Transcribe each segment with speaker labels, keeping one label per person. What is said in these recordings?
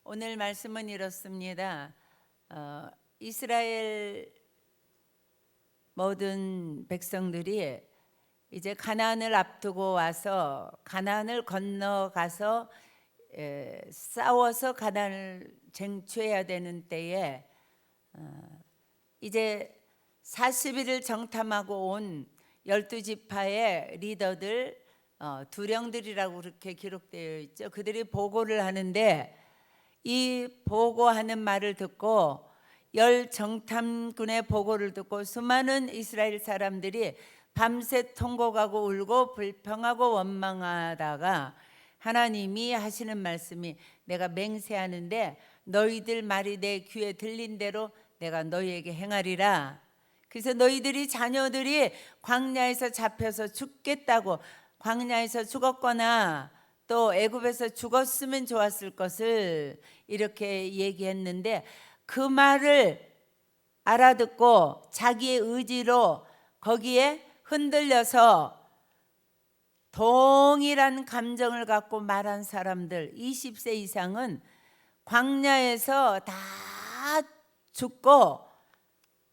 Speaker 1: 오늘 말씀은 이렇습니다. 이스라엘 모든 백성들이 이제 가나안을 앞두고 와서 가나안을 건너가서 싸워서 가나안을 쟁취해야 되는 때에 이제 40일을 정탐하고 온 12지파의 리더들 두령들이라고 그렇게 기록되어 있죠. 그들이 보고를 하는데 이 보고하는 말을 듣고 열 정탐꾼의 보고를 듣고 수많은 이스라엘 사람들이 밤새 통곡하고 울고 불평하고 원망하다가 하나님이 하시는 말씀이 내가 맹세하는데 너희들 말이 내 귀에 들린 대로 내가 너희에게 행하리라. 그래서 너희들이 자녀들이 광야에서 잡혀서 죽겠다고 광야에서 죽었거나 또 애굽에서 죽었으면 좋았을 것을 이렇게 얘기했는데 그 말을 알아듣고 자기의 의지로 거기에 흔들려서 동일한 감정을 갖고 말한 사람들 20세 이상은 광야에서 다 죽고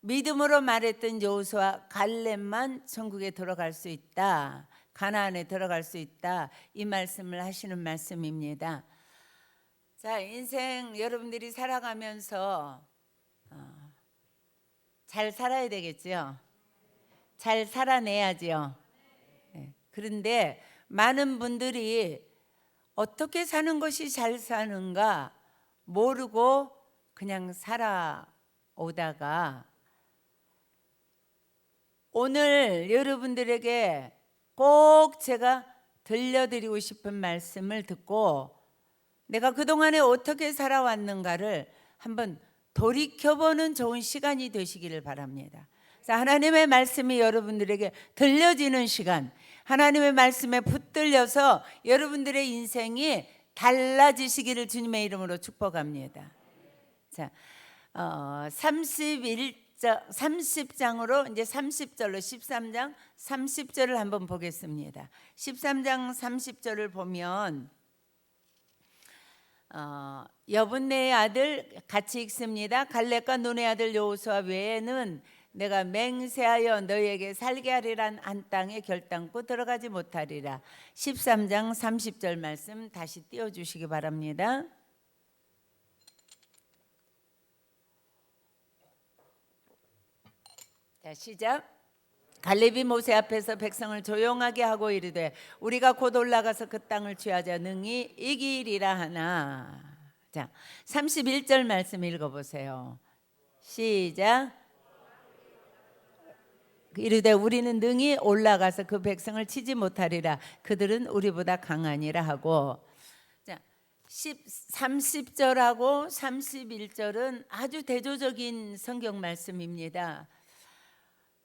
Speaker 1: 믿음으로 말했던 여호수아 갈렙만 천국에 들어갈 수 있다. 가나안에 들어갈 수 있다. 이 말씀을 하시는 말씀입니다. 자, 인생 여러분들이 살아가면서 잘 살아야 되겠죠. 잘 살아내야죠. 그런데 많은 분들이 어떻게 사는 것이 잘 사는가 모르고 그냥 살아오다가 오늘 여러분들에게 꼭 제가 들려드리고 싶은 말씀을 듣고 내가 그동안에 어떻게 살아왔는가를 한번 돌이켜보는 좋은 시간이 되시기를 바랍니다. 하나님의 말씀이 여러분들에게 들려지는 시간, 하나님의 말씀에 붙들려서 여러분들의 인생이 달라지시기를 주님의 이름으로 축복합니다. 자, 30장으로 이제 30절로 13장 30절을 한번 보겠습니다. 13장 30절을 보면 여분네의 아들 같이 읽습니다. 갈렙과 눈의 아들 여호수아 외에는 내가 맹세하여 너희에게 살게 하리란 한 땅에 결단코 들어가지 못하리라. 13장 30절 말씀 다시 띄워주시기 바랍니다. 자, 시작. 갈렙이 모세 앞에서 백성을 조용하게 하고 이르되 우리가 곧 올라가서 그 땅을 취하자 능히 이기리라 하나. 자, 31절 말씀 읽어보세요. 시작. 이르되 우리는 능히 올라가서 그 백성을 치지 못하리라. 그들은 우리보다 강하니라 하고. 자, 30절하고 31절은 아주 대조적인 성경 말씀입니다.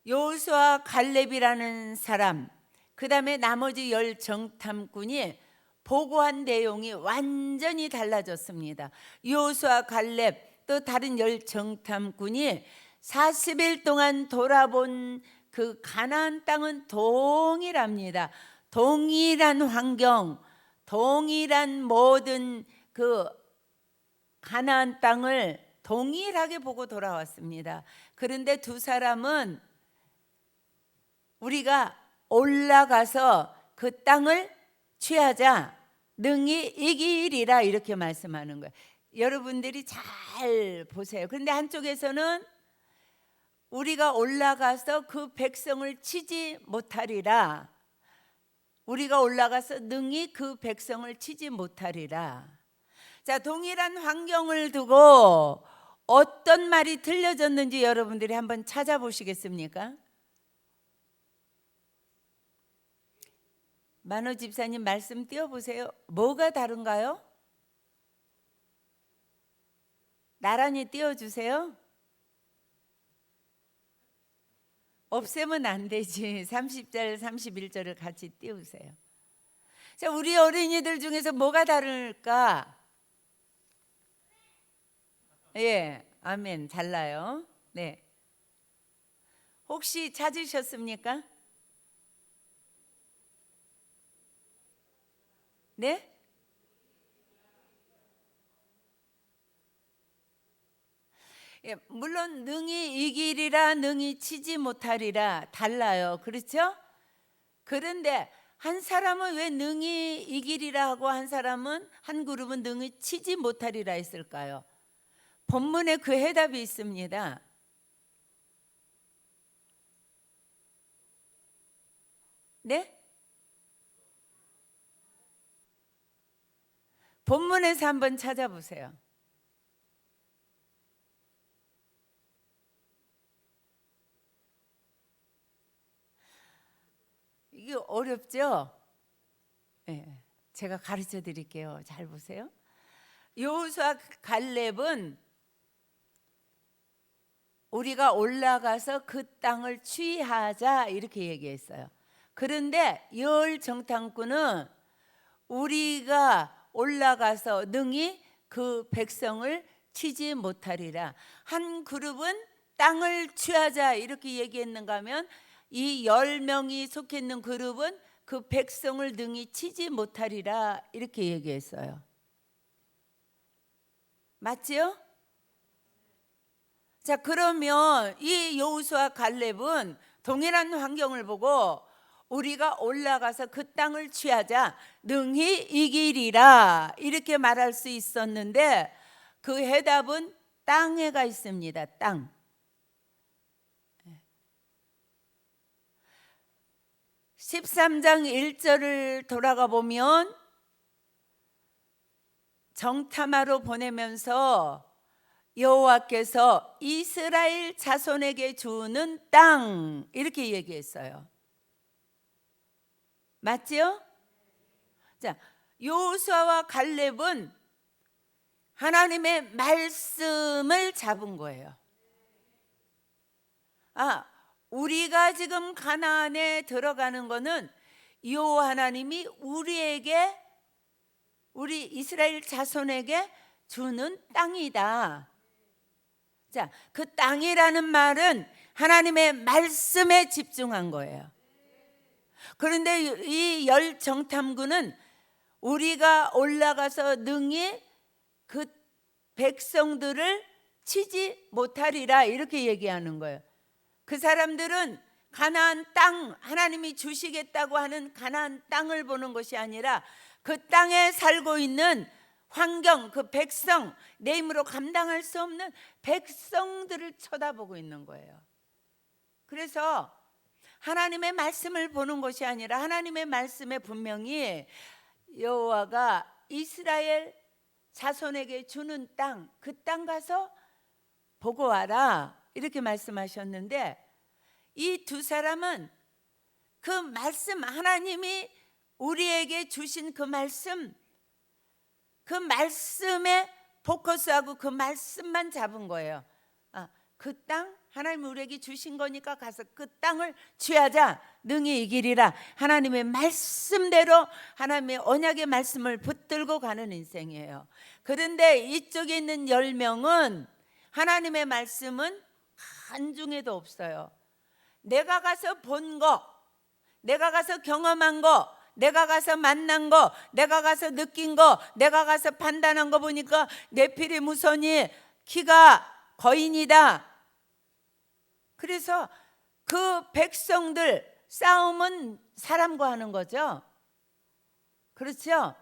Speaker 1: 여호수아 갈렙이라는 사람, 그 다음에 나머지 열 정탐꾼이 보고한 내용이 완전히 달라졌습니다. 여호수아 갈렙 또 다른 열 정탐꾼이 40일 동안 돌아본 그 가나안 땅은 동일합니다. 동일한 환경, 동일한 모든 그 가나안 땅을 동일하게 보고 돌아왔습니다. 그런데 두 사람은 우리가 올라가서 그 땅을 취하자 능히 이기리라 이렇게 말씀하는 거예요. 여러분들이 잘 보세요. 그런데 한쪽에서는 우리가 올라가서 그 백성을 치지 못하리라. 우리가 올라가서 능히 그 백성을 치지 못하리라. 자, 동일한 환경을 두고 어떤 말이 들려졌는지 여러분들이 한번 찾아보시겠습니까? 만호 집사님 말씀 띄워보세요. 뭐가 다른가요? 나란히 띄워주세요. 없애면 안 되지. 30절 31절을 같이 띄우세요. 자, 우리 어린이들 중에서 뭐가 다를까? 예, 아멘. 달라요. 네. 혹시 찾으셨습니까? 네? 예, 물론 능히 이기리라 능히 치지 못하리라 달라요. 그렇죠? 그런데 한 사람은 왜 능히 이기리라 하고 한 사람은 한 그룹은 능히 치지 못하리라 했을까요? 본문에 그 해답이 있습니다. 네? 본문에서 한번 찾아보세요. 이게 어렵죠? 네, 제가 가르쳐 드릴게요. 잘 보세요. 여호수아 갈렙은 우리가 올라가서 그 땅을 취하자 이렇게 얘기했어요. 그런데 열 정탐꾼은 우리가 올라가서 능히 그 백성을 치지 못하리라. 한 그룹은 땅을 취하자 이렇게 얘기했는가 하면 이 10명이 속해 있는 그룹은 그 백성을 능히 치지 못하리라 이렇게 얘기했어요. 맞지요? 자, 그러면 이 여호수아 갈렙은 동일한 환경을 보고 우리가 올라가서 그 땅을 취하자 능히 이기리라 이렇게 말할 수 있었는데 그 해답은 땅에가 있습니다. 땅. 13장 1절을 돌아가 보면 정탐하러 보내면서 여호와께서 이스라엘 자손에게 주는 땅 이렇게 얘기했어요. 맞지요? 자, 여호수아와 갈렙은 하나님의 말씀을 잡은 거예요. 우리가 지금 가나안에 들어가는 거는 여호와 하나님이 우리에게 우리 이스라엘 자손에게 주는 땅이다. 자, 그 땅이라는 말은 하나님의 말씀에 집중한 거예요. 그런데 이 열 정탐꾼은 우리가 올라가서 능히 그 백성들을 치지 못하리라 이렇게 얘기하는 거예요. 그 사람들은 가나안 땅, 하나님이 주시겠다고 하는 가나안 땅을 보는 것이 아니라 그 땅에 살고 있는 환경, 그 백성, 내 힘으로 감당할 수 없는 백성들을 쳐다보고 있는 거예요. 그래서 하나님의 말씀을 보는 것이 아니라 하나님의 말씀에 분명히 여호와가 이스라엘 자손에게 주는 땅, 그 땅 가서 보고 와라 이렇게 말씀하셨는데 이 두 사람은 그 말씀, 하나님이 우리에게 주신 그 말씀에 포커스하고 그 말씀만 잡은 거예요. 그 땅 하나님 우리에게 주신 거니까 가서 그 땅을 취하자 능히 이기리라. 하나님의 말씀대로 하나님의 언약의 말씀을 붙들고 가는 인생이에요. 그런데 이쪽에 있는 10명은 하나님의 말씀은 한중에도 없어요. 내가 가서 본 거, 내가 가서 경험한 거, 내가 가서 만난 거, 내가 가서 느낀 거, 내가 가서 판단한 거 보니까 네피림 후손이 키가 거인이다. 그래서 그 백성들 싸움은 사람과 하는 거죠. 그렇죠?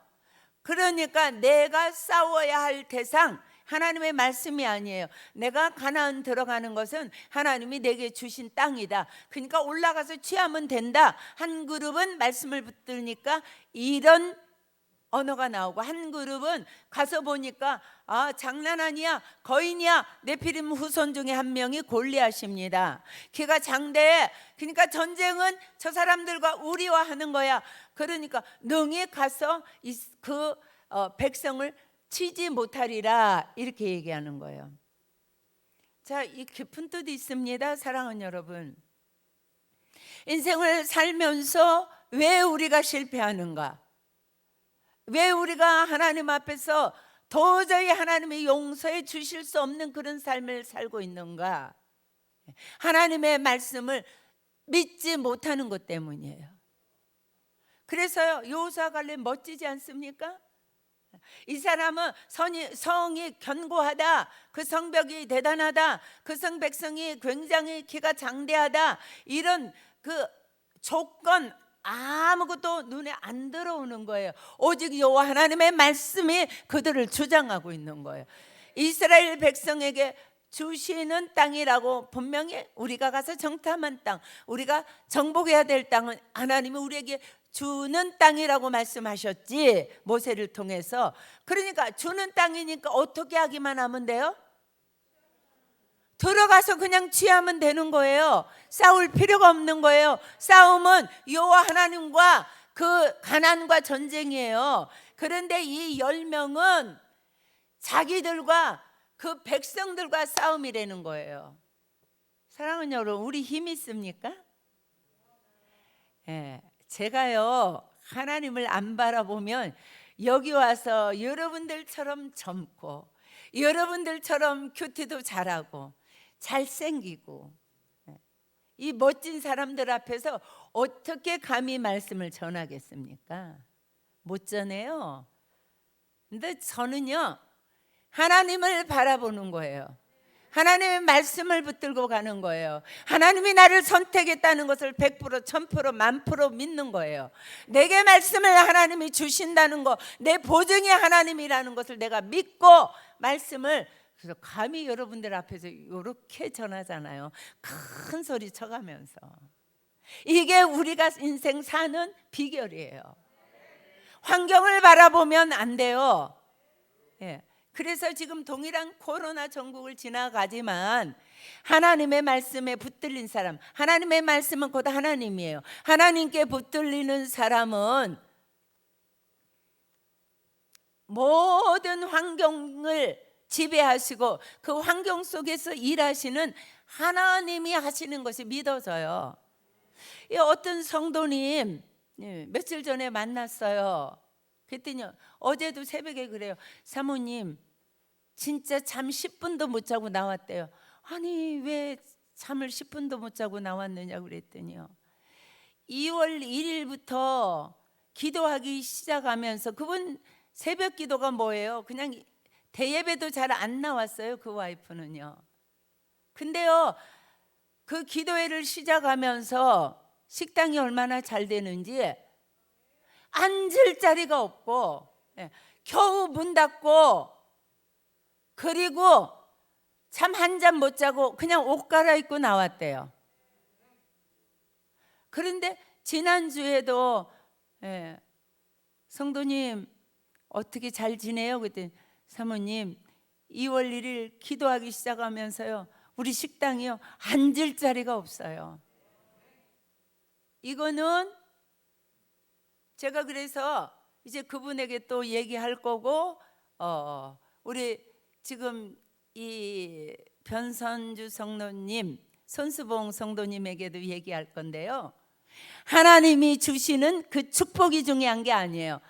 Speaker 1: 그러니까 내가 싸워야 할 대상 하나님의 말씀이 아니에요. 내가 가나안 들어가는 것은 하나님이 내게 주신 땅이다. 그러니까 올라가서 취하면 된다. 한 그룹은 말씀을 붙들니까 이런 언어가 나오고 한 그룹은 가서 보니까 장난 아니야, 거인이야. 네피림 후손 중에 한 명이 골리앗입니다. 키가 장대해. 그러니까 전쟁은 저 사람들과 우리와 하는 거야. 그러니까 능히 가서 그 백성을 치지 못하리라 이렇게 얘기하는 거예요. 자, 이 깊은 뜻이 있습니다. 사랑하는 여러분, 인생을 살면서 왜 우리가 실패하는가? 왜 우리가 하나님 앞에서 도저히 하나님의 용서해 주실 수 없는 그런 삶을 살고 있는가? 하나님의 말씀을 믿지 못하는 것 때문이에요. 그래서요, 여호수아 갈렙 멋지지 않습니까? 이 사람은 성이 견고하다, 그 성벽이 대단하다, 그 성 백성이 굉장히 키가 장대하다, 이런 그 조건 아무것도 눈에 안 들어오는 거예요. 오직 여호와 하나님의 말씀이 그들을 주장하고 있는 거예요. 이스라엘 백성에게 주시는 땅이라고 분명히 우리가 가서 정탐한 땅, 우리가 정복해야 될 땅은 하나님이 우리에게 주는 땅이라고 말씀하셨지, 모세를 통해서. 그러니까 주는 땅이니까 어떻게 하기만 하면 돼요? 들어가서 그냥 취하면 되는 거예요. 싸울 필요가 없는 거예요. 싸움은 여호와 하나님과 그 가나안과 전쟁이에요. 그런데 이 10명은 자기들과 그 백성들과 싸움이라는 거예요. 사랑하는 여러분, 우리 힘 있습니까? 예, 제가요 하나님을 안 바라보면 여기 와서 여러분들처럼 젊고 여러분들처럼 큐티도 잘하고 잘생기고 이 멋진 사람들 앞에서 어떻게 감히 말씀을 전하겠습니까? 못 전해요. 근데 저는요 하나님을 바라보는 거예요. 하나님의 말씀을 붙들고 가는 거예요. 하나님이 나를 선택했다는 것을 100%, 1000%, 10,000% 믿는 거예요. 내게 말씀을 하나님이 주신다는 거, 내 보증이 하나님이라는 것을 내가 믿고 말씀을, 그래서 감히 여러분들 앞에서 이렇게 전하잖아요. 큰 소리 쳐가면서. 이게 우리가 인생 사는 비결이에요. 환경을 바라보면 안 돼요. 예. 그래서 지금 동일한 코로나 전국을 지나가지만 하나님의 말씀에 붙들린 사람, 하나님의 말씀은 곧 하나님이에요. 하나님께 붙들리는 사람은 모든 환경을 지배하시고 그 환경 속에서 일하시는 하나님이 하시는 것이 믿어져요. 어떤 성도님 며칠 전에 만났어요. 그랬더니 어제도 새벽에 그래요. 사모님 진짜 잠 10분도 못 자고 나왔대요. 아니 왜 잠을 10분도 못 자고 나왔느냐 그랬더니요, 2월 1일부터 기도하기 시작하면서, 그분 새벽 기도가 뭐예요? 그냥 대예배도 잘 안 나왔어요, 그 와이프는요. 근데요 그 기도회를 시작하면서 식당이 얼마나 잘 되는지 앉을 자리가 없고 겨우 문 닫고, 그리고 잠 한 잠 못 자고 그냥 옷 갈아입고 나왔대요. 그런데 지난주에도 성도님 어떻게 잘 지내요? 그랬더니 사모님 2월 1일 기도하기 시작하면서요 우리 식당이요 앉을 자리가 없어요. 이거는 제가 그래서 이제 그분에게 또 얘기할 거고, 우리 지금 이 변선주 성도님, 손수봉 성도님에게도 얘기할 건데요, 하나님이 주시는 그 축복이 중요한 게 아니에요.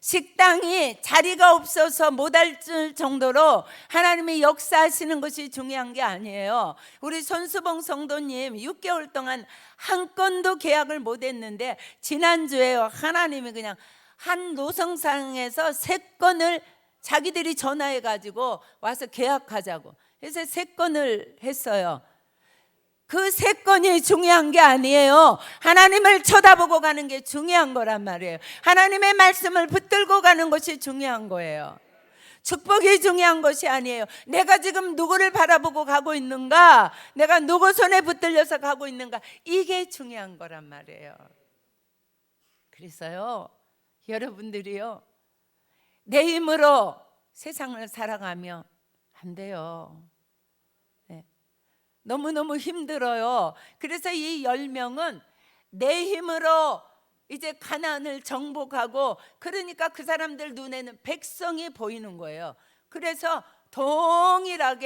Speaker 1: 식당이 자리가 없어서 못할 정도로 하나님이 역사하시는 것이 중요한 게 아니에요. 우리 손수봉 성도님 6개월 동안 한 건도 계약을 못 했는데 지난주에 하나님이 그냥 한 노성상에서 3건을 자기들이 전화해 가지고 와서 계약하자고 해서 3건을 했어요. 그 3건이 중요한 게 아니에요. 하나님을 쳐다보고 가는 게 중요한 거란 말이에요. 하나님의 말씀을 붙들고 가는 것이 중요한 거예요. 축복이 중요한 것이 아니에요. 내가 지금 누구를 바라보고 가고 있는가, 내가 누구 손에 붙들려서 가고 있는가, 이게 중요한 거란 말이에요. 그래서요 여러분들이요 내 힘으로 세상을 살아가면 안 돼요. 너무너무 힘들어요. 그래서 이 10명은 내 힘으로 이제 가나안을 정복하고, 그러니까 그 사람들 눈에는 백성이 보이는 거예요. 그래서 동일한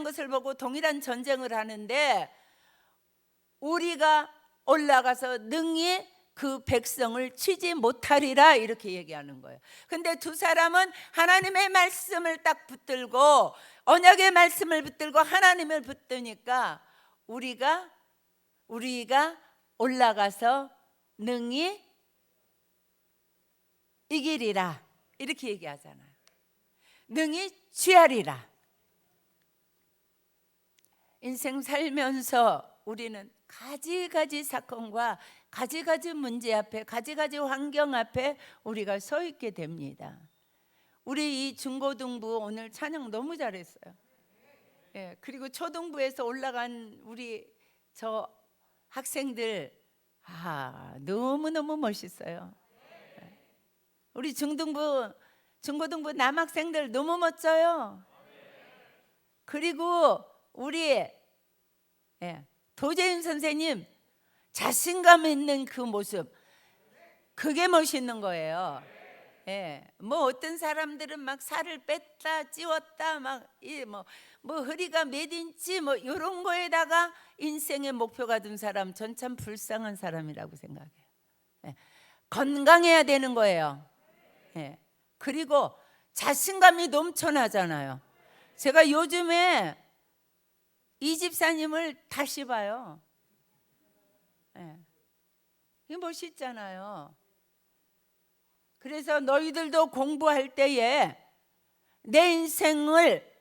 Speaker 1: 것을 보고 동일한 전쟁을 하는데 우리가 올라가서 능히 그 백성을 치지 못하리라 이렇게 얘기하는 거예요. 근데 두 사람은 하나님의 말씀을 딱 붙들고, 언약의 말씀을 붙들고 하나님을 붙드니까 우리가 올라가서 능히 이기리라. 이렇게 얘기하잖아요. 능히 취하리라. 인생 살면서 우리는 가지가지 사건과 가지가지 문제 앞에, 가지가지 환경 앞에 우리가 서 있게 됩니다. 우리 이 중고등부 오늘 찬양 너무 잘했어요. 예, 그리고 초등부에서 올라간 우리 저 학생들 너무너무 멋있어요. 우리 중고등부 남학생들 너무 멋져요. 그리고 우리 도재윤 선생님 자신감 있는 그 모습, 그게 멋있는 거예요. 뭐 어떤 사람들은 막 살을 뺐다 찌웠다 뭐 허리가 몇 인치 뭐 이런 거에다가 인생의 목표가 된 사람, 전 참 불쌍한 사람이라고 생각해요. 건강해야 되는 거예요. 그리고 자신감이 넘쳐나잖아요. 제가 요즘에 이 집사님을 다시 봐요. 이게 멋있잖아요. 그래서 너희들도 공부할 때에 내 인생을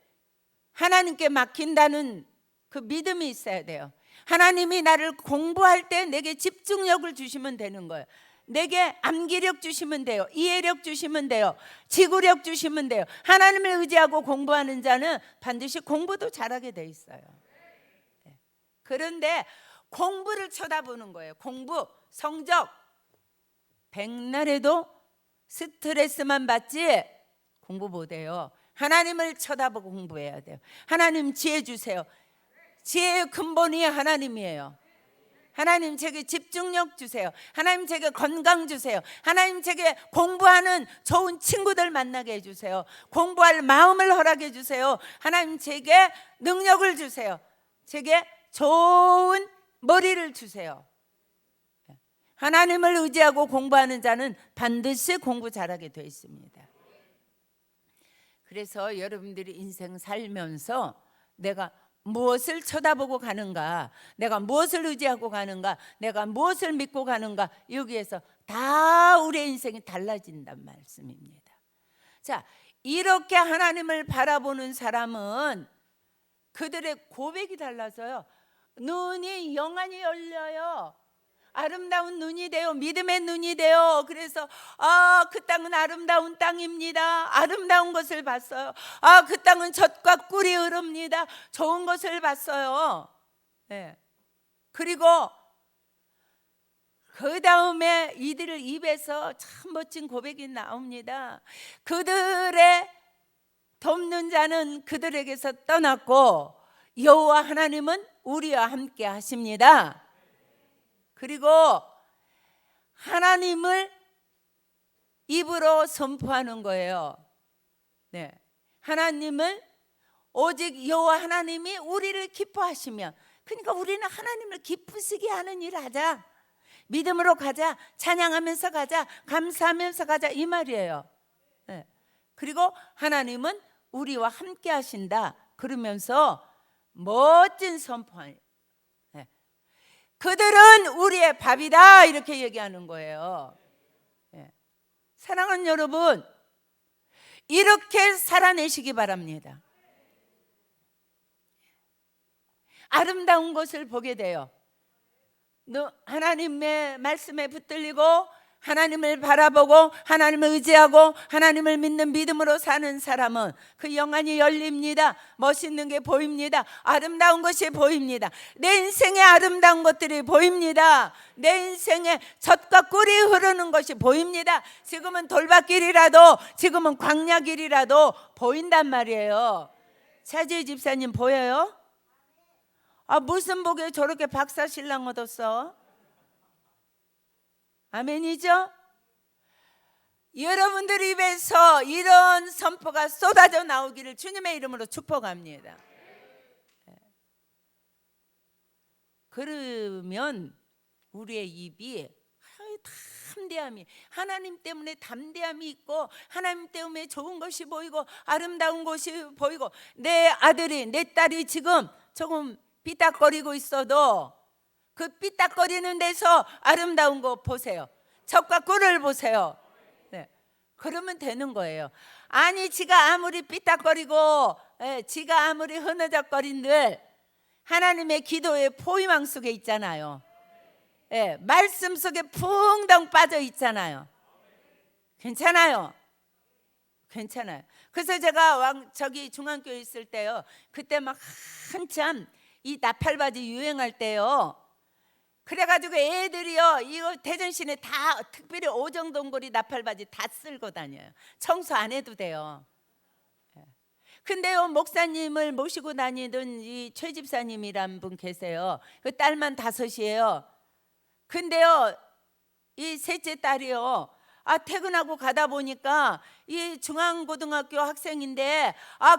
Speaker 1: 하나님께 맡긴다는 그 믿음이 있어야 돼요. 하나님이 나를 공부할 때 내게 집중력을 주시면 되는 거예요. 내게 암기력 주시면 돼요. 이해력 주시면 돼요. 지구력 주시면 돼요. 하나님을 의지하고 공부하는 자는 반드시 공부도 잘하게 돼 있어요. 그런데 공부를 쳐다보는 거예요. 공부, 성적 백날에도 스트레스만 받지 공부 못해요. 하나님을 쳐다보고 공부해야 돼요. 하나님 지혜 주세요. 지혜의 근본이 하나님이에요. 하나님 제게 집중력 주세요. 하나님 제게 건강 주세요. 하나님 제게 공부하는 좋은 친구들 만나게 해주세요. 공부할 마음을 허락해 주세요. 하나님 제게 능력을 주세요. 제게 좋은 머리를 주세요. 하나님을 의지하고 공부하는 자는 반드시 공부 잘하게 되어 있습니다. 그래서 여러분들이 인생 살면서 내가 무엇을 쳐다보고 가는가, 내가 무엇을 의지하고 가는가, 내가 무엇을 믿고 가는가, 여기에서 다 우리의 인생이 달라진단 말씀입니다. 자, 이렇게 하나님을 바라보는 사람은 그들의 고백이 달라서요, 눈이 영안이 열려요. 아름다운 눈이 돼요. 믿음의 눈이 돼요. 그래서 그 땅은 아름다운 땅입니다. 아름다운 것을 봤어요. 그 땅은 젖과 꿀이 흐릅니다. 좋은 것을 봤어요. 그리고 그 다음에 이들 입에서 참 멋진 고백이 나옵니다. 그들의 돕는 자는 그들에게서 떠났고 여호와 하나님은 우리와 함께 하십니다. 그리고 하나님을 입으로 선포하는 거예요. 하나님을 오직 여호와 하나님이 우리를 기뻐하시면, 그러니까 우리는 하나님을 기쁘시게 하는 일을 하자. 믿음으로 가자. 찬양하면서 가자. 감사하면서 가자. 이 말이에요. 그리고 하나님은 우리와 함께 하신다. 그러면서 멋진 선포. 그들은 우리의 밥이다. 이렇게 얘기하는 거예요. 사랑하는 여러분, 이렇게 살아내시기 바랍니다. 아름다운 것을 보게 돼요. 하나님의 말씀에 붙들리고 하나님을 바라보고 하나님을 의지하고 하나님을 믿는 믿음으로 사는 사람은 그 영안이 열립니다. 멋있는 게 보입니다. 아름다운 것이 보입니다. 내 인생에 아름다운 것들이 보입니다. 내 인생에 젖과 꿀이 흐르는 것이 보입니다. 지금은 돌밭길이라도, 지금은 광야길이라도 보인단 말이에요. 차지희 집사님 보여요? 무슨 복에 저렇게 박사신랑 얻었어? 아멘이죠? 여러분들 입에서 이런 선포가 쏟아져 나오기를 주님의 이름으로 축복합니다. 그러면 우리의 입이 담대함이, 하나님 때문에 담대함이 있고 하나님 때문에 좋은 것이 보이고 아름다운 것이 보이고, 내 아들이 내 딸이 지금 조금 삐딱거리고 있어도 그 삐딱거리는 데서 아름다운 거 보세요. 젖과 꿀을 보세요. 그러면 되는 거예요. 아니 지가 아무리 삐딱거리고 지가 아무리 흐느적거린들 하나님의 기도의 포위망 속에 있잖아요. 말씀 속에 붕덩 빠져 있잖아요. 괜찮아요. 괜찮아요. 그래서 제가 저기 중앙교회 있을 때요, 그때 막 한참 이 나팔바지 유행할 때요, 그래가지고 애들이요 이거 대전시내 다 특별히 오정동거리 나팔바지 다 쓸고 다녀요. 청소 안 해도 돼요. 근데요 목사님을 모시고 다니던 이 최 집사님이란 분 계세요. 그 딸만 5이에요. 근데요 이 셋째 딸이요, 퇴근하고 가다 보니까 이 중앙고등학교 학생인데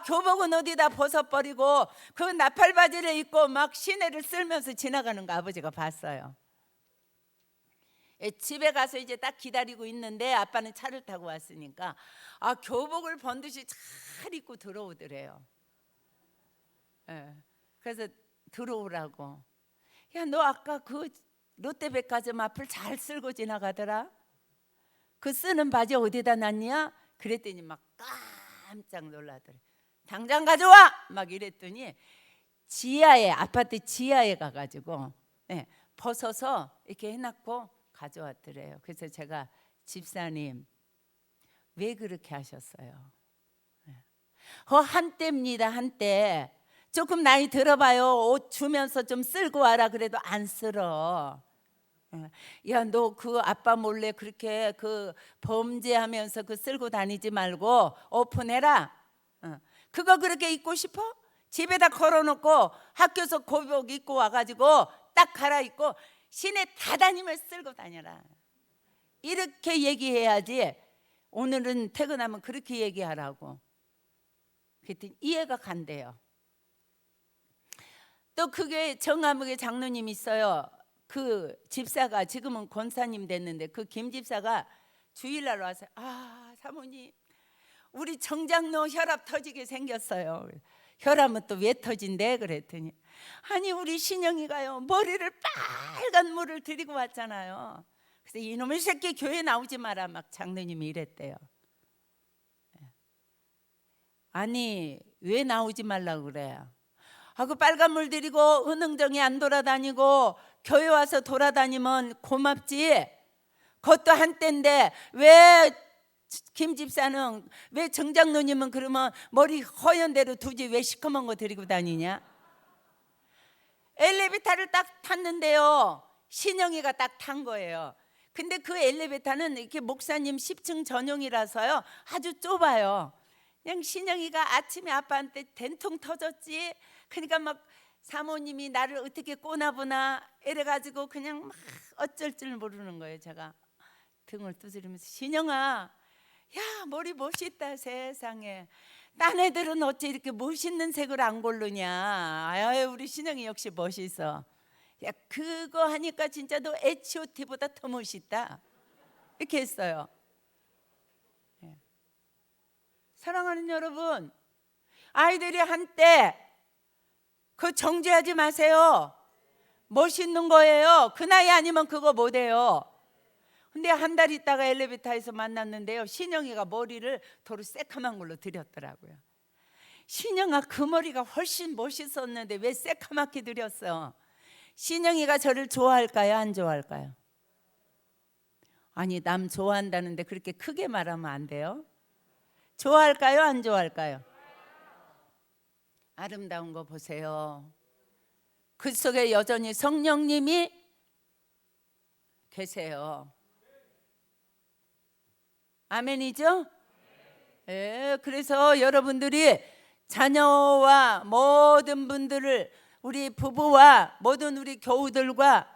Speaker 1: 교복은 어디다 벗어버리고 그 나팔바지를 입고 막 시내를 쓸면서 지나가는 거 아버지가 봤어요. 집에 가서 이제 딱 기다리고 있는데 아빠는 차를 타고 왔으니까 교복을 번듯이 잘 입고 들어오더래요. 그래서 들어오라고, 야 너 아까 그 롯데백화점 앞을 잘 쓸고 지나가더라. 그 쓰는 바지 어디다 놨냐? 그랬더니 막 깜짝 놀라더래. 당장 가져와! 막 이랬더니 지하에, 아파트 지하에 가가지고 벗어서 이렇게 해놨고 가져왔더래요. 그래서 제가 집사님 왜 그렇게 하셨어요? 한때입니다. 한때 조금 나이 들어봐요. 옷 주면서 좀 쓸고 와라 그래도 안 쓸어. 야 너 그 아빠 몰래 그렇게 그 범죄하면서 그 쓸고 다니지 말고 오픈해라. 그거 그렇게 입고 싶어? 집에다 걸어놓고 학교에서 교복 입고 와가지고 딱 갈아입고 시내 다 다니면 쓸고 다녀라. 이렇게 얘기해야지. 오늘은 퇴근하면 그렇게 얘기하라고. 그랬더니 이해가 간대요. 또 그게 정암흑의 장로님 있어요. 그 집사가 지금은 권사님 됐는데 그 김 집사가 주일날 와서 사모님 우리 정장로 혈압 터지게 생겼어요. 혈압은 또 왜 터진대? 그랬더니 아니 우리 신영이가요 머리를 빨간 물을 들이고 왔잖아요. 그래서 이놈의 새끼 교회 나오지 마라 막 장로님이 이랬대요. 아니 왜 나오지 말라고 그래요? 그 빨간 물 들이고 은흥정에 안 돌아다니고 교회 와서 돌아다니면 고맙지. 그것도 한때인데 왜 김 집사는, 왜 정장로님은 그러면 머리 허연 대로 두지 왜 시커먼 거 들이고 다니냐? 엘리베이터를 딱 탔는데요 신영이가 딱 탄 거예요. 근데 그 엘리베이터는 이렇게 목사님 10층 전용이라서요 아주 좁아요. 그냥 신영이가 아침에 아빠한테 된통 터졌지. 그러니까 막 사모님이 나를 어떻게 꼬나보나 이래가지고 그냥 막 어쩔 줄 모르는 거예요. 제가 등을 두드리면서 신영아 야 머리 멋있다 세상에. 딴 애들은 어째 이렇게 멋있는 색을 안 고르냐. 아유 우리 신영이 역시 멋있어. 야 그거 하니까 진짜 너 H.O.T보다 더 멋있다 이렇게 했어요. 사랑하는 여러분, 아이들이 한때 그 정죄하지 마세요. 멋있는 거예요. 그 나이 아니면 그거 못해요. 근데 한 달 있다가 엘리베이터에서 만났는데요 신영이가 머리를 도로 새카만 걸로 들였더라고요. 신영아 그 머리가 훨씬 멋있었는데 왜 새카맣게 들였어? 신영이가 저를 좋아할까요? 안 좋아할까요? 아니 남 좋아한다는데 그렇게 크게 말하면 안 돼요. 좋아할까요? 안 좋아할까요? 아름다운 거 보세요. 그 속에 여전히 성령님이 계세요. 아멘이죠? 그래서 여러분들이 자녀와 모든 분들을, 우리 부부와 모든 우리 교우들과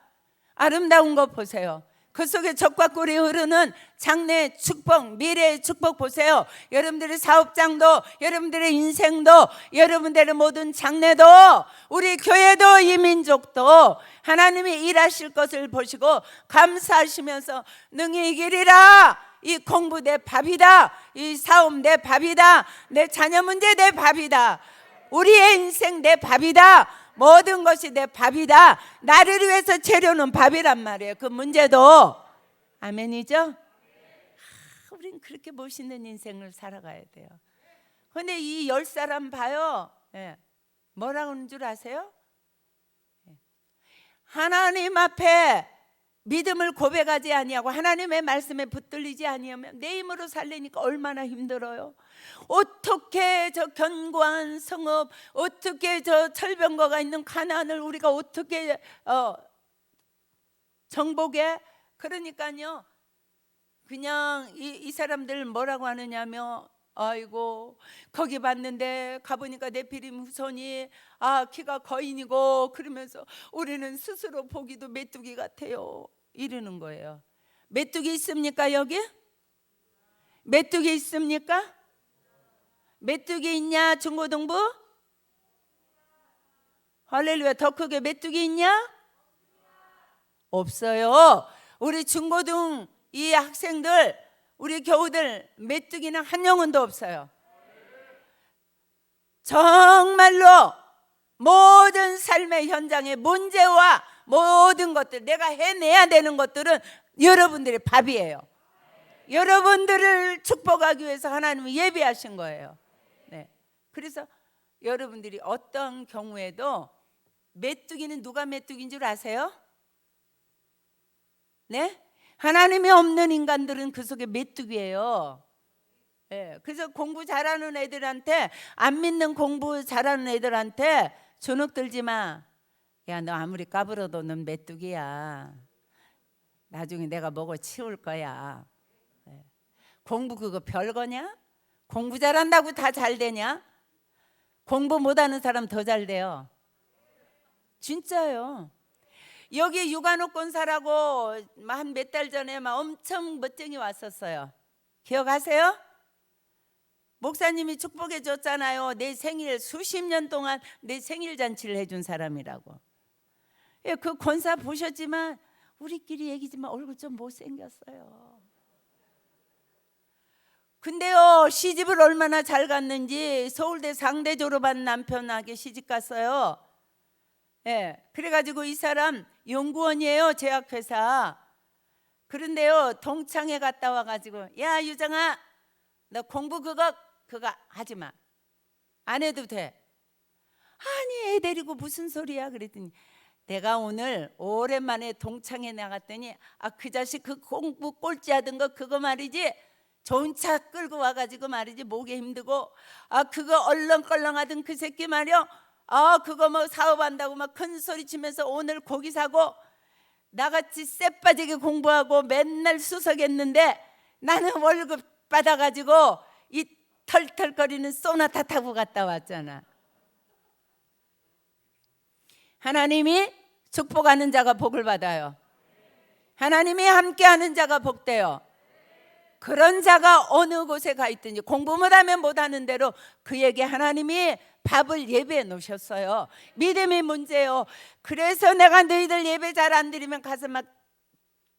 Speaker 1: 아름다운 거 보세요. 그 속에 적과 꿀이 흐르는 장래의 축복, 미래의 축복 보세요. 여러분들의 사업장도, 여러분들의 인생도, 여러분들의 모든 장래도, 우리 교회도, 이 민족도 하나님이 일하실 것을 보시고 감사하시면서 능히 이기리라. 이 공부 내 밥이다, 이 사업 내 밥이다, 내 자녀 문제 내 밥이다, 우리의 인생 내 밥이다, 모든 것이 내 밥이다. 나를 위해서 재료는 밥이란 말이에요. 그 문제도. 아멘이죠? 우린 그렇게 멋있는 인생을 살아가야 돼요. 근데 이 10사람 봐요. 예. 뭐라고 하는 줄 아세요? 예. 하나님 앞에 믿음을 고백하지 아니하고 하나님의 말씀에 붙들리지 아니하면 내 힘으로 살려니까 얼마나 힘들어요. 어떻게 저 견고한 성읍, 어떻게 저 철병거가 있는 가나안을 우리가 어떻게 정복해? 그러니까요, 그냥 이 사람들 뭐라고 하느냐며, 아이고 거기 봤는데 가보니까 네피림 후손이 키가 거인이고 그러면서 우리는 스스로 보기도 메뚜기 같아요 이러는 거예요. 메뚜기 있습니까 여기? 메뚜기 있습니까? 메뚜기 있냐 중고등부? 할렐루야. 더 크게 메뚜기 있냐? 없어요. 우리 중고등 이 학생들, 우리 교우들 메뚜기는 한 영혼도 없어요. 정말로 모든 삶의 현장의 문제와 모든 것들, 내가 해내야 되는 것들은 여러분들의 밥이에요. 여러분들을 축복하기 위해서 하나님이 예비하신 거예요. 네. 그래서 여러분들이 어떤 경우에도, 메뚜기는 누가 메뚜기인 줄 아세요? 네? 하나님이 없는 인간들은 그 속에 메뚜기예요. 네. 그래서 공부 잘하는 애들한테, 안 믿는 공부 잘하는 애들한테 주눅 들지 마. 야, 너 아무리 까불어도 넌 메뚜기야. 나중에 내가 먹어 치울 거야. 네. 공부 그거 별거냐? 공부 잘한다고 다 잘 되냐? 공부 못하는 사람 더 잘 돼요. 진짜요. 여기 육아노 권사라고 한 몇 달 전에 막 엄청 멋쟁이 왔었어요. 기억하세요? 목사님이 축복해 줬잖아요. 내 생일 수십 년 동안 내 생일 잔치를 해준 사람이라고. 그 권사 보셨지만 우리끼리 얘기지만 얼굴 좀 못생겼어요. 근데요, 시집을 얼마나 잘 갔는지 서울대 상대 졸업한 남편에게 시집 갔어요. 예, 그래가지고 이 사람 연구원이에요, 제약회사. 그런데요, 동창회 갔다 와가지고, 야 유정아, 너 공부 그거 하지 마. 안 해도 돼. 아니, 애 데리고 무슨 소리야? 그랬더니 내가 오늘 오랜만에 동창회 나갔더니 그 자식 그 공부 꼴찌하던 거 그거 말이지, 좋은 차 끌고 와가지고 말이지, 목에 힘들고 그거 얼렁껄렁하던 그 새끼 말이야, 그거 뭐 사업한다고 막 큰 소리 치면서 오늘 고기 사고 나같이 쎄빠지게 공부하고 맨날 수석했는데 나는 월급 받아가지고 이 털털거리는 소나타 타고 갔다 왔잖아. 하나님이 축복하는 자가 복을 받아요. 하나님이 함께하는 자가 복돼요. 그런 자가 어느 곳에 가 있든지 공부 못하면 못하는 대로 그에게 하나님이 밥을 예배해 놓으셨어요. 믿음이 문제예요. 그래서 내가 너희들 예배 잘 안 드리면 가서 막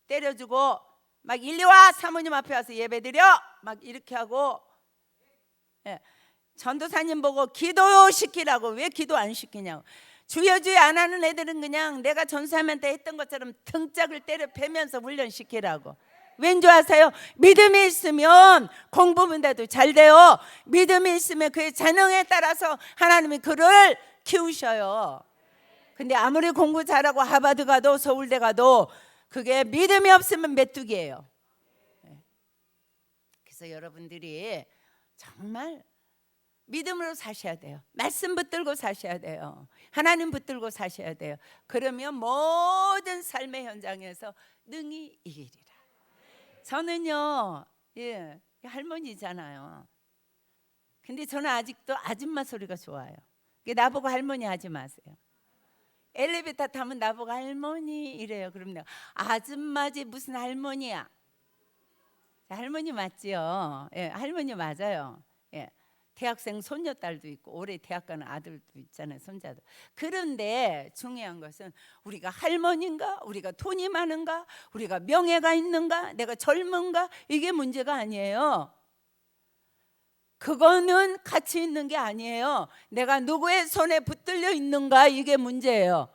Speaker 1: 때려주고 막 일리 와, 사모님 앞에 와서 예배 드려, 막 이렇게 하고. 전도사님 보고 기도시키라고. 왜 기도 안 시키냐고. 주여 주여 안 하는 애들은 그냥 내가 전사님한테 했던 것처럼 등짝을 때려 패면서 훈련시키라고. 왠 줄 아세요? 믿음이 있으면 공부 문제도 잘 돼요. 믿음이 있으면 그의 재능에 따라서 하나님이 그를 키우셔요. 근데 아무리 공부 잘하고 하버드 가도 서울대 가도 그게 믿음이 없으면 메뚜기예요. 그래서 여러분들이 정말 믿음으로 사셔야 돼요. 말씀 붙들고 사셔야 돼요. 하나님 붙들고 사셔야 돼요. 그러면 모든 삶의 현장에서 능히 이기리라. 저는요, 할머니잖아요. 근데 저는 아직도 아줌마 소리가 좋아요. 나보고 할머니 하지 마세요. 엘리베이터 타면 나보고 할머니 이래요. 그럼 내가 아줌마지 무슨 할머니야. 할머니 맞지요? 할머니 맞아요. 대학생 손녀딸도 있고 올해 대학 가는 아들도 있잖아요, 손자도. 그런데 중요한 것은 우리가 할머니인가, 우리가 돈이 많은가, 우리가 명예가 있는가, 내가 젊은가, 이게 문제가 아니에요. 그거는 가치 있는 게 아니에요. 내가 누구의 손에 붙들려 있는가, 이게 문제예요.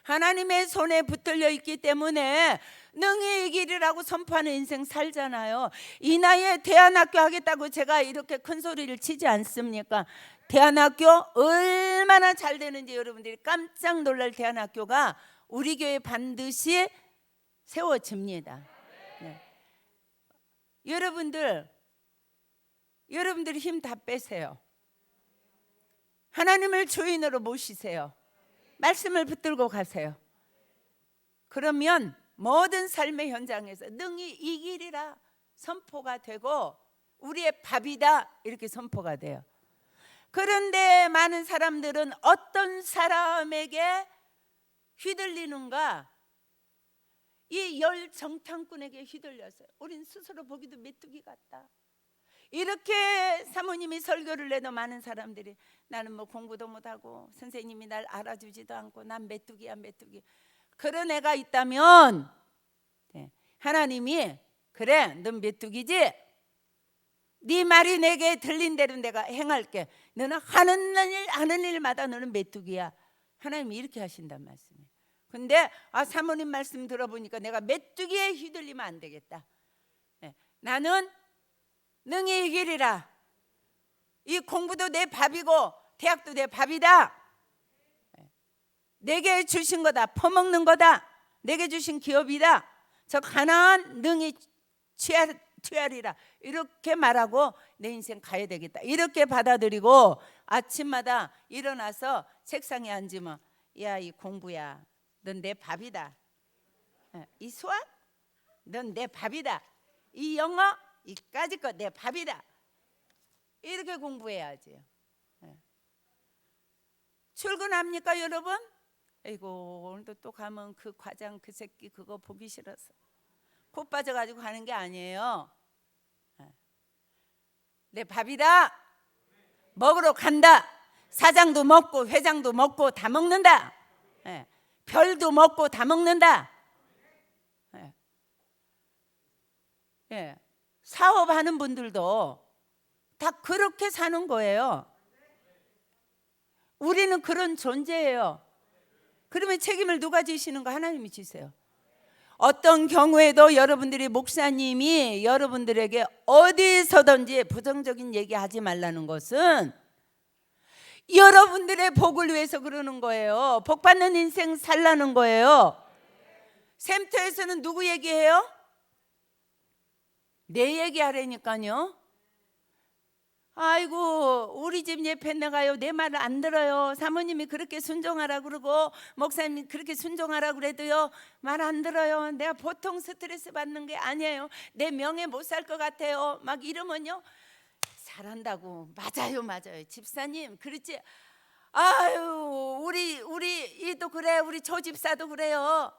Speaker 1: 하나님의 손에 붙들려 있기 때문에 능히 이기리라고 선포하는 인생 살잖아요. 이 나이에 대안학교 하겠다고 제가 이렇게 큰 소리를 치지 않습니까? 대안학교 얼마나 잘 되는지 여러분들이 깜짝 놀랄 대안학교가 우리 교회 반드시 세워집니다. 네. 여러분들이 힘 다 빼세요. 하나님을 주인으로 모시세요. 말씀을 붙들고 가세요. 그러면 모든 삶의 현장에서 능히 이기리라 선포가 되고 우리의 밥이다 이렇게 선포가 돼요. 그런데 많은 사람들은 어떤 사람에게 휘둘리는가? 이 열 정탐꾼에게 휘둘렸어요. 우린 스스로 보기도 메뚜기 같다. 이렇게 사모님이 설교를 해도 많은 사람들이 나는 뭐 공부도 못하고 선생님이 날 알아주지도 않고 난 메뚜기야 메뚜기. 그런 애가 있다면 하나님이 그래 넌 메뚜기지? 네 말이 내게 들린 대로 내가 행할게. 너는 하는 일마다 너는 메뚜기야. 하나님이 이렇게 하신단 말씀이에요. 근데 사모님 말씀 들어보니까 내가 메뚜기에 휘둘리면 안 되겠다. 나는 능히 이기리라. 이 공부도 내 밥이고 대학도 내 밥이다. 내게 주신 거다. 퍼먹는 거다. 내게 주신 기업이다. 저 가나안 능히 취하리라. 이렇게 말하고 내 인생 가야 되겠다. 이렇게 받아들이고 아침마다 일어나서 책상에 앉으면 야 이 공부야 넌 내 밥이다. 이 수학 넌 내 밥이다. 이 영어 이까지 거 내 밥이다. 이렇게 공부해야지. 출근합니까 여러분? 아이고 오늘도 또 가면 그 과장 그 새끼 그거 보기 싫어서 코 빠져가지고 가는 게 아니에요. 내 밥이다. 먹으러 간다. 사장도 먹고 회장도 먹고 다 먹는다. 별도 먹고 다 먹는다. 사업하는 분들도 다 그렇게 사는 거예요. 우리는 그런 존재예요. 그러면 책임을 누가 지시는가? 하나님이 지세요. 어떤 경우에도 여러분들이 목사님이 여러분들에게 어디서든지 부정적인 얘기하지 말라는 것은 여러분들의 복을 위해서 그러는 거예요. 복 받는 인생 살라는 거예요. 샘터에서는 누구 얘기해요? 내 얘기하라니까요. 아이고 우리 집 예배 나가요. 내 말을 안 들어요. 사모님이 그렇게 순종하라 그러고 목사님이 그렇게 순종하라 그래도요 말 안 들어요. 내가 보통 스트레스 받는 게 아니에요. 내 명예 못 살 것 같아요. 막 이러면요 잘한다고. 맞아요 맞아요 집사님 그렇지. 아유 우리 이도 그래. 우리 조 집사도 그래요.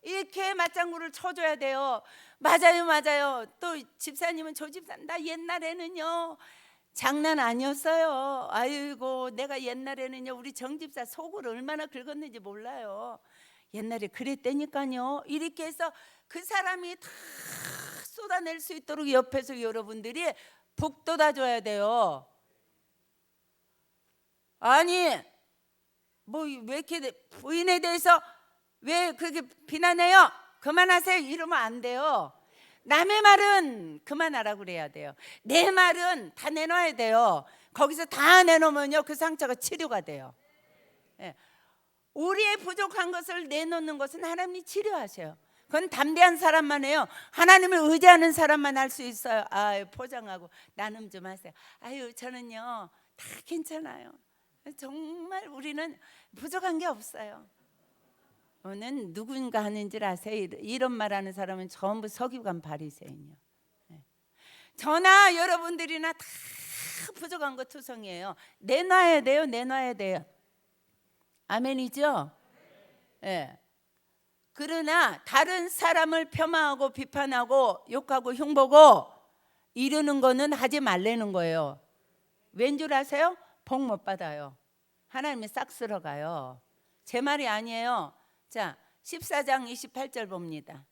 Speaker 1: 이렇게 맞장구를 쳐줘야 돼요. 맞아요 맞아요. 또 집사님은 조 집사 나 옛날에는요 장난 아니었어요. 아이고 내가 옛날에는요 우리 정 집사 속을 얼마나 긁었는지 몰라요. 옛날에 그랬다니까요. 이렇게 해서 그 사람이 다 쏟아낼 수 있도록 옆에서 여러분들이 북돋아줘야 돼요. 아니 뭐 왜 이렇게 부인에 대해서 왜 그렇게 비난해요? 그만하세요 이러면 안 돼요. 남의 말은 그만하라고 그래야 돼요. 내 말은 다 내놔야 돼요. 거기서 다 내놓으면요 그 상처가 치료가 돼요. 우리의 부족한 것을 내놓는 것은 하나님이 치료하셔요. 그건 담대한 사람만 해요. 하나님을 의지하는 사람만 할 수 있어요. 아유 포장하고 나눔 좀 하세요. 아유 저는요 다 괜찮아요. 정말 우리는 부족한 게 없어요. 오늘 누군가 하는 줄 아세요? 이런 말하는 사람은 전부 서기관 바리새인이요. 저나 여러분들이나 다 부족한 거 투성이에요. 내놔야 돼요. 내놔야 돼요. 아멘이죠? 그러나 다른 사람을 폄하하고 비판하고 욕하고 흉보고 이러는 거는 하지 말라는 거예요. 왠 줄 아세요? 복 못 받아요. 하나님이 싹 쓸어가요. 제 말이 아니에요. 자, 14장 28절 봅니다.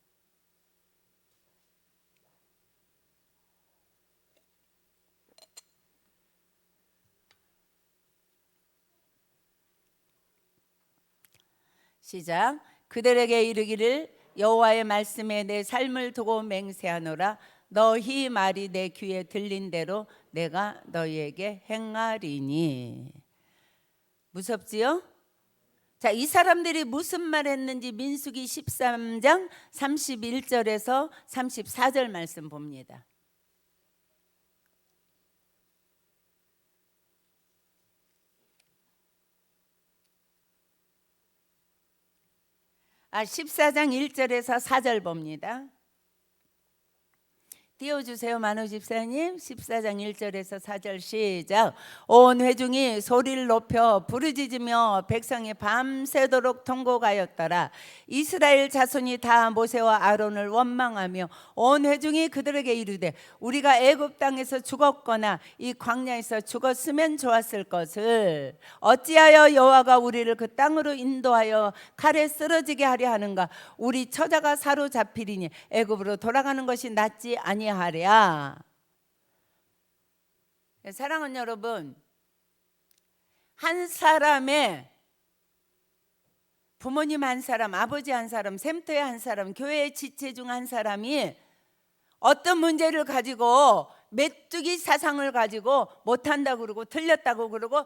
Speaker 1: 시작. 그들에게 이르기를 여호와의 말씀에 내 삶을 두고 맹세하노라. 너희 말이 내 귀에 들린 대로 내가 너희에게 행하리니. 무섭지요? 자, 이 사람들이 무슨 말 했는지 민수기 13장 31절에서 34절 말씀 봅니다. 14장 1절에서 4절 봅니다. 띄워주세요, 만호 집사님. 14장 1절에서 4절 시작. 온 회중이 소리를 높여 부르짖으며 백성이 밤새도록 통곡하였더라. 이스라엘 자손이 다 모세와 아론을 원망하며 온 회중이 그들에게 이르되 우리가 애굽 땅에서 죽었거나 이 광야에서 죽었으면 좋았을 것을 어찌하여 여호와가 우리를 그 땅으로 인도하여 칼에 쓰러지게 하려 하는가. 우리 처자가 사로잡히리니 애굽으로 돌아가는 것이 낫지 아니하랴. 사랑하는 여러분, 한 사람의 부모님 한 사람, 아버지 한 사람, 샘터의 한 사람, 교회의 지체 중 한 사람이 어떤 문제를 가지고 메뚜기 사상을 가지고 못한다고 그러고 틀렸다고 그러고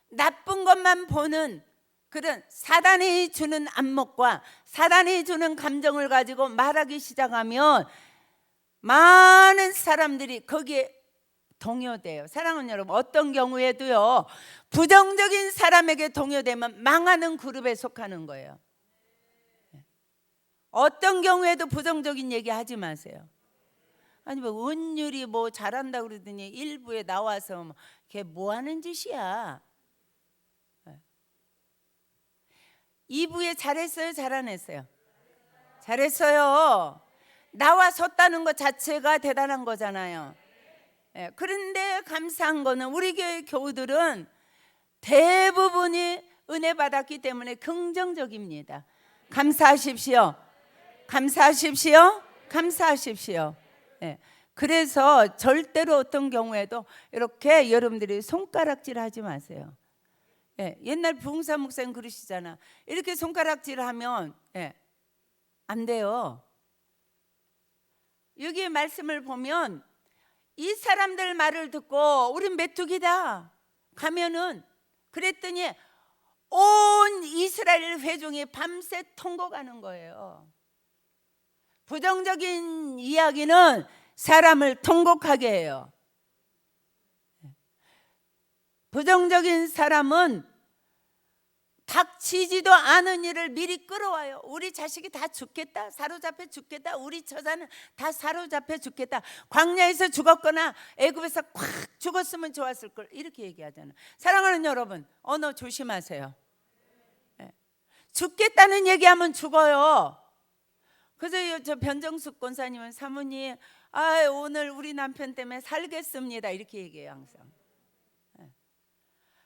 Speaker 1: 나쁜 것만 보는 그런 사단이 주는 안목과 사단이 주는 감정을 가지고 말하기 시작하면 많은 사람들이 거기에 동요돼요. 사랑하는 여러분, 어떤 경우에도요, 부정적인 사람에게 동요되면 망하는 그룹에 속하는 거예요. 어떤 경우에도 부정적인 얘기 하지 마세요. 아니 뭐 은율이 뭐 잘한다 그러더니 일부에 나와서 걔 뭐 하는 짓이야. 2부에 잘했어요, 잘 안 했어요? 잘했어요. 나와 섰다는 것 자체가 대단한 거잖아요. 그런데 감사한 거는 우리 교회 교우들은 대부분이 은혜 받았기 때문에 긍정적입니다. 감사하십시오. 감사하십시오. 감사하십시오. 그래서 절대로 어떤 경우에도 이렇게 여러분들이 손가락질 하지 마세요. 옛날 부흥사 목사님 그러시잖아. 이렇게 손가락질 하면 안 돼요. 여기 말씀을 보면 이 사람들 말을 듣고 우린 메뚜기다 가면은 그랬더니 온 이스라엘 회중이 밤새 통곡하는 거예요. 부정적인 이야기는 사람을 통곡하게 해요. 부정적인 사람은 닥치지도 않은 일을 미리 끌어와요. 우리 자식이 다 죽겠다, 사로잡혀 죽겠다, 우리 처자는 다 사로잡혀 죽겠다, 광야에서 죽었거나 애굽에서 콱 죽었으면 좋았을 걸, 이렇게 얘기하잖아요. 사랑하는 여러분, 언어 조심하세요. 죽겠다는 얘기하면 죽어요. 그래서 저 변정숙 권사님은 사모님, 오늘 우리 남편 때문에 살겠습니다, 이렇게 얘기해요 항상.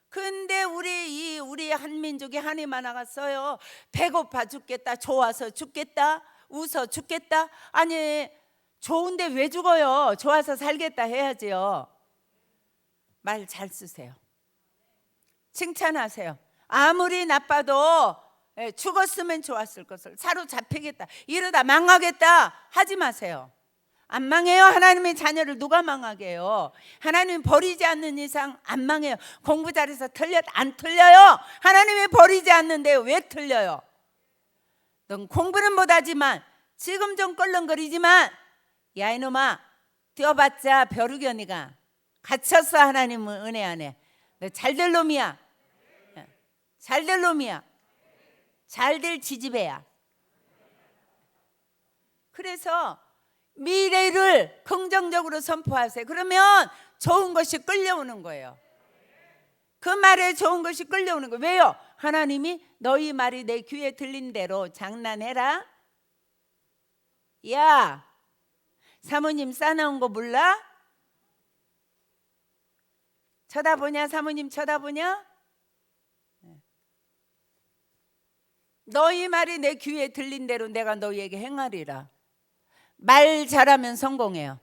Speaker 1: 근데 우리 한민족이 한이 많아갔어요. 배고파 죽겠다, 좋아서 죽겠다, 웃어 죽겠다. 아니 좋은데 왜 죽어요? 좋아서 살겠다 해야지요. 말 잘 쓰세요. 칭찬하세요. 아무리 나빠도 죽었으면 좋았을 것을, 사로잡히겠다, 이러다 망하겠다 하지 마세요. 안 망해요. 하나님의 자녀를 누가 망하게 해요? 하나님 버리지 않는 이상 안 망해요. 공부 잘해서 안 틀려요. 하나님이 버리지 않는데 왜 틀려요? 넌 공부는 못하지만 지금 좀 껄렁거리지만 야 이놈아, 뛰어봤자 벼루견이가 갇혔어. 하나님 은혜 안에. 너 잘될 놈이야. 잘될 놈이야. 잘될 지지배야. 그래서 미래를 긍정적으로 선포하세요. 그러면 좋은 것이 끌려오는 거예요. 그 말에 좋은 것이 끌려오는 거예요. 왜요? 하나님이 너희 말이 내 귀에 들린 대로 장난해라. 야, 사모님 싸나운 거 몰라? 쳐다보냐? 사모님 쳐다보냐? 너희 말이 내 귀에 들린 대로 내가 너희에게 행하리라. 말 잘하면 성공해요.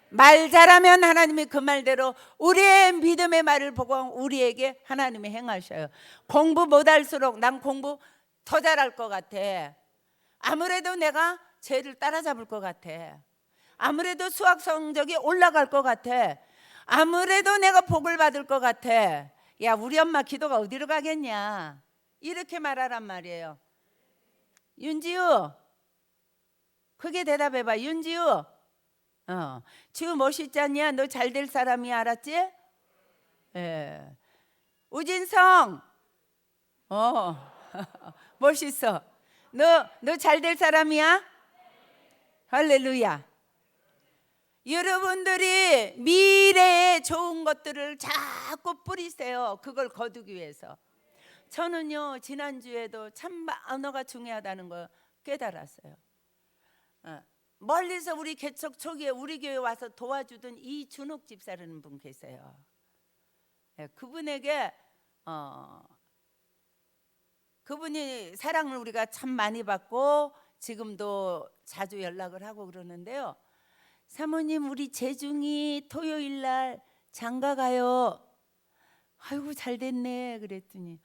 Speaker 1: 말 잘하면 하나님이 그 말대로 우리의 믿음의 말을 보고 우리에게 하나님이 행하셔요. 공부 못할수록 난 공부 더 잘할 것 같아. 아무래도 내가 쟤를 따라잡을 것 같아. 아무래도 수학 성적이 올라갈 것 같아. 아무래도 내가 복을 받을 것 같아. 야, 우리 엄마 기도가 어디로 가겠냐, 이렇게 말하란 말이에요. 윤지우, 크게 대답해봐. 윤지우, 지우 멋있지 않냐? 너 잘 될 사람이야, 알았지? 예. 우진성, 멋있어. 너 잘 될 사람이야? 할렐루야. 여러분들이 미래에 좋은 것들을 자꾸 뿌리세요. 그걸 거두기 위해서. 저는요, 지난주에도 참 언어가 중요하다는 걸 깨달았어요. 멀리서 우리 개척 초기에 우리 교회 와서 도와주던 이준옥 집사라는 분 계세요. 그분에게 그분이 사랑을 우리가 참 많이 받고 지금도 자주 연락을 하고 그러는데요. 사모님, 우리 재중이 토요일 날 장가 가요. 아이고 잘 됐네. 그랬더니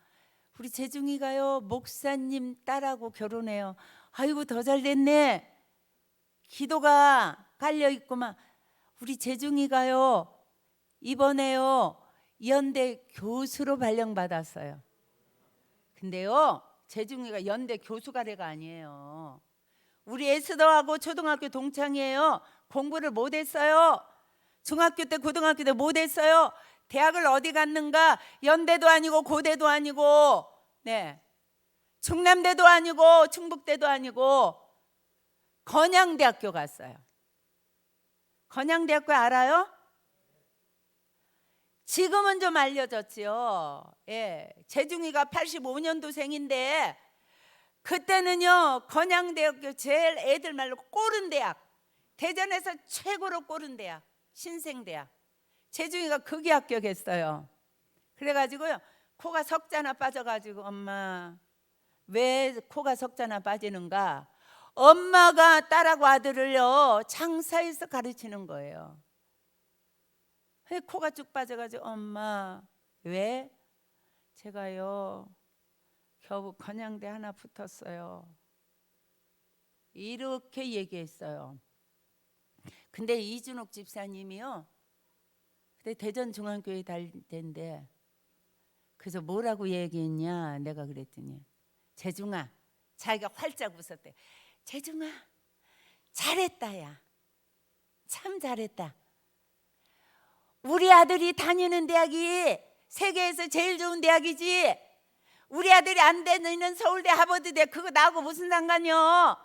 Speaker 1: 우리 재중이가요, 목사님 딸하고 결혼해요. 아이고 더 잘 됐네. 기도가 깔려 있구만. 우리 재중이가요, 이번에요 연대 교수로 발령받았어요. 근데요, 재중이가 연대 교수가래가 아니에요. 우리 에스더하고 초등학교 동창이에요. 공부를 못했어요. 중학교 때 고등학교 때 못했어요. 대학을 어디 갔는가? 연대도 아니고 고대도 아니고, 네, 충남대도 아니고 충북대도 아니고 건양대학교 갔어요. 건양대학교 알아요? 지금은 좀 알려졌지요. 예, 재중이가 85년도생인데 그때는요, 건양대학교 제일 애들 말로 꼬른 대학, 대전에서 최고로 꼬른 대학, 신생대학. 재중이가 거기 합격했어요. 그래가지고요, 코가 석자나 빠져가지고, 엄마 왜 코가 석자나 빠지는가? 엄마가 딸하고 아들을요 장사해서 가르치는 거예요. 코가 쭉 빠져가지고, 엄마 왜? 제가요 겨우 건양대 하나 붙었어요. 이렇게 얘기했어요. 근데 이준옥 집사님이요, 그때 대전중앙교회 다닐 때인데, 그래서 뭐라고 얘기했냐, 내가 그랬더니, 재중아, 자기가 활짝 웃었대. 재중아 잘했다. 야, 참 잘했다. 우리 아들이 다니는 대학이 세계에서 제일 좋은 대학이지, 우리 아들이 안 다니는 서울대 하버드대 그거 나하고 무슨 상관이요.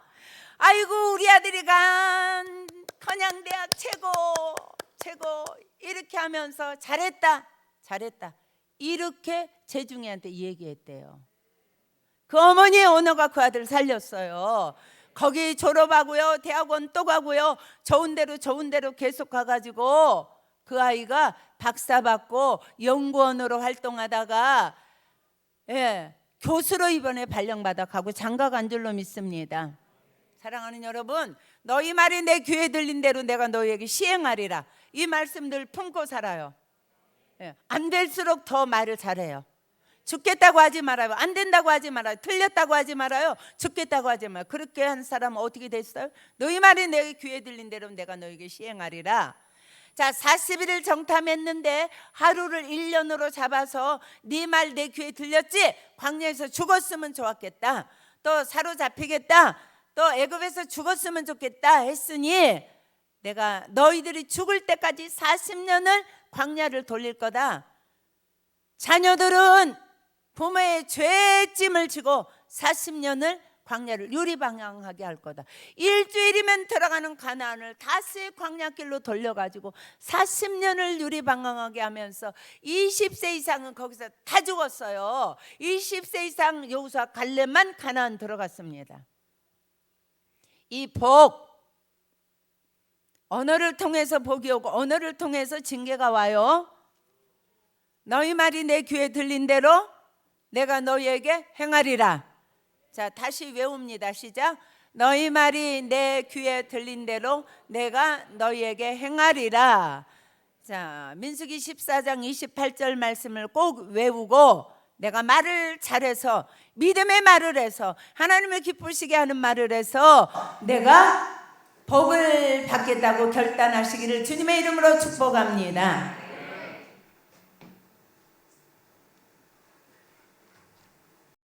Speaker 1: 아이고 우리 아들이 간 건양대학 최고 이렇게 하면서 잘했다 이렇게 재중이한테 얘기했대요. 그 어머니의 언어가 그 아들을 살렸어요. 거기 졸업하고요, 대학원 또 가고요, 좋은 대로 계속 가가지고 그 아이가 박사 받고 연구원으로 활동하다가, 예, 교수로 이번에 발령받아 가고 장가 간 줄로 믿습니다. 사랑하는 여러분, 너희 말이 내 귀에 들린 대로 내가 너희에게 시행하리라. 이 말씀들 품고 살아요. 예, 안 될수록 더 말을 잘해요. 죽겠다고 하지 말아요. 안 된다고 하지 말아요. 틀렸다고 하지 말아요. 죽겠다고 하지 말아요. 그렇게 한 사람은 어떻게 됐어요? 너희 말이 내 귀에 들린 대로 내가 너희에게 시행하리라. 자, 40일을 정탐했는데 하루를 1년으로 잡아서 네 말 내 귀에 들렸지? 광야에서 죽었으면 좋았겠다. 또 사로잡히겠다. 또 애굽에서 죽었으면 좋겠다 했으니 내가 너희들이 죽을 때까지 40년을 광야를 돌릴 거다. 자녀들은 부모의 죄짐을 지고 40년을 광야를 유리방향하게 할 거다. 일주일이면 들어가는 가나안을 다시 광야길로 돌려가지고 40년을 유리방향하게 하면서 20세 이상은 거기서 다 죽었어요. 20세 이상 여호수아 갈렙만 가나안 들어갔습니다. 이 복, 언어를 통해서 복이 오고 언어를 통해서 징계가 와요. 너희 말이 내 귀에 들린 대로 내가 너희에게 행하리라. 자, 다시 외웁니다. 시작. 너희 말이 내 귀에 들린 대로 내가 너희에게 행하리라. 자, 민수기 14장 28절 말씀을 꼭 외우고 내가 말을 잘해서 믿음의 말을 해서 하나님을 기쁘시게 하는 말을 해서 내가 복을 받겠다고 결단하시기를 주님의 이름으로 축복합니다.